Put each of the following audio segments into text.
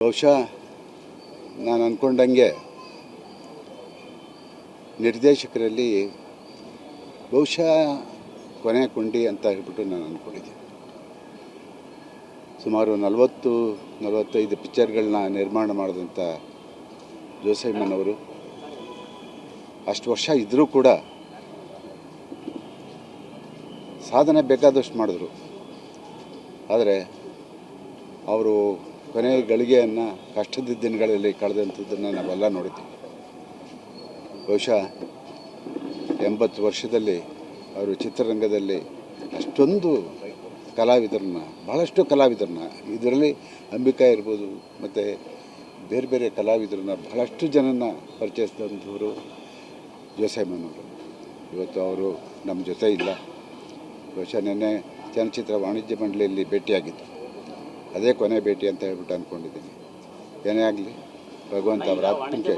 ಬಹುಶಃ ನಾನು ಅಂದ್ಕೊಂಡಂಗೆ ನಿರ್ದೇಶಕರಲ್ಲಿ ಬಹುಶಃ ಕೊನೆ ಕೊಂಡಿ ಅಂತ ಹೇಳ್ಬಿಟ್ಟು ನಾನು ಅಂದ್ಕೊಂಡಿದ್ದೆ. ಸುಮಾರು 40-45 ಪಿಕ್ಚರ್ಗಳನ್ನ ನಿರ್ಮಾಣ ಮಾಡಿದಂಥ ಜೋಸೆಮ್ಮನವರು ಅಷ್ಟು ವರ್ಷ ಇದ್ದರೂ ಕೂಡ ಸಾಧನೆ ಬೇಕಾದಷ್ಟು ಮಾಡಿದ್ರು. ಆದರೆ ಅವರು ಕೊನೆಯ ಗಳಿಗೆಯನ್ನು ಕಷ್ಟದ ದಿನಗಳಲ್ಲಿ ಕಳೆದಂಥದ್ದನ್ನು ನಾವೆಲ್ಲ ನೋಡಿದ್ದೀವಿ. ಬಹುಶಃ 80 ವರ್ಷದಲ್ಲಿ ಅವರು ಚಿತ್ರರಂಗದಲ್ಲಿ ಅಷ್ಟೊಂದು ಬಹಳಷ್ಟು ಕಲಾವಿದರನ್ನ ಇದರಲ್ಲಿ ಅಂಬಿಕಾ ಇರ್ಬೋದು ಮತ್ತು ಬೇರೆ ಬೇರೆ ಕಲಾವಿದರನ್ನ ಬಹಳಷ್ಟು ಜನನ ಪರಿಚಯಿಸಿದಂಥವರು ಜೋಸೆಮ್ಮನವರು. ಇವತ್ತು ಅವರು ನಮ್ಮ ಜೊತೆ ಇಲ್ಲ. ಬಹುಶಃ ನಿನ್ನೆ ಚಲನಚಿತ್ರ ವಾಣಿಜ್ಯ ಮಂಡಳಿಯಲ್ಲಿ ಭೇಟಿಯಾಗಿದ್ದು, ಅದೇ ಕೊನೆ ಭೇಟಿ ಅಂತ ಹೇಳ್ಬಿಟ್ಟು ಅಂದ್ಕೊಂಡಿದ್ದೀನಿ. ಏನೇ ಆಗಲಿ ಭಗವಂತ ಅವರ ಆತ್ಮಕ್ಕೆ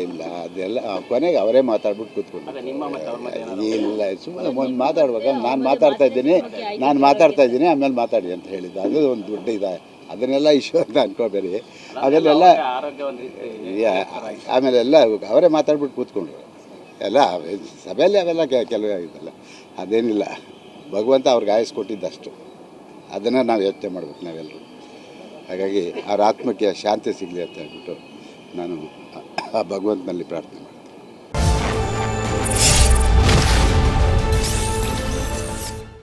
ಇಲ್ಲ ಅದೆಲ್ಲ ಕೊನೆಗೆ ಅವರೇ ಮಾತಾಡ್ಬಿಟ್ಟು ಕೂತ್ಕೊಂಡು ಇಲ್ಲ ಸುಮ್ಮನೆ ಒಂದು ಮಾತಾಡುವಾಗ ನಾನು ಮಾತಾಡ್ತಾ ಇದ್ದೀನಿ ಆಮೇಲೆ ಮಾತಾಡಿ ಅಂತ ಹೇಳಿದ್ದು. ಅದು ಒಂದು ದೊಡ್ಡ ಇದೆ. ಅದನ್ನೆಲ್ಲ ಇಶ್ಯೂ ಅಂತ ಅನ್ಕೋಬೇಡಿ. ಅದನ್ನೆಲ್ಲ ಆಮೇಲೆ ಎಲ್ಲ ಅವರೇ ಮಾತಾಡ್ಬಿಟ್ಟು ಕೂತ್ಕೊಂಡ್ರು. ಎಲ್ಲ ಸಭೆಯಲ್ಲಿ ಅವೆಲ್ಲ ಕೆಲವೇ ಆಗಿದ್ದಲ್ಲ, ಅದೇನಿಲ್ಲ. ಭಗವಂತ ಅವ್ರಿಗೆ ಆಯಸ್ಸು ಕೊಟ್ಟಿದ್ದಷ್ಟು, ಅದನ್ನು ನಾವು ಯೋಚನೆ ಮಾಡ್ಬೇಕು ನಾವೆಲ್ಲರೂ. ಹಾಗಾಗಿ ಅವ್ರ ಆತ್ಮಕ್ಕೆ ಶಾಂತಿ ಸಿಗಲಿ ಅಂತ ಹೇಳ್ಬಿಟ್ಟು ನಾನು ಆ ಭಗವಂತನಲ್ಲಿ ಪ್ರಾರ್ಥನೆ ಮಾಡ್ತೀನಿ.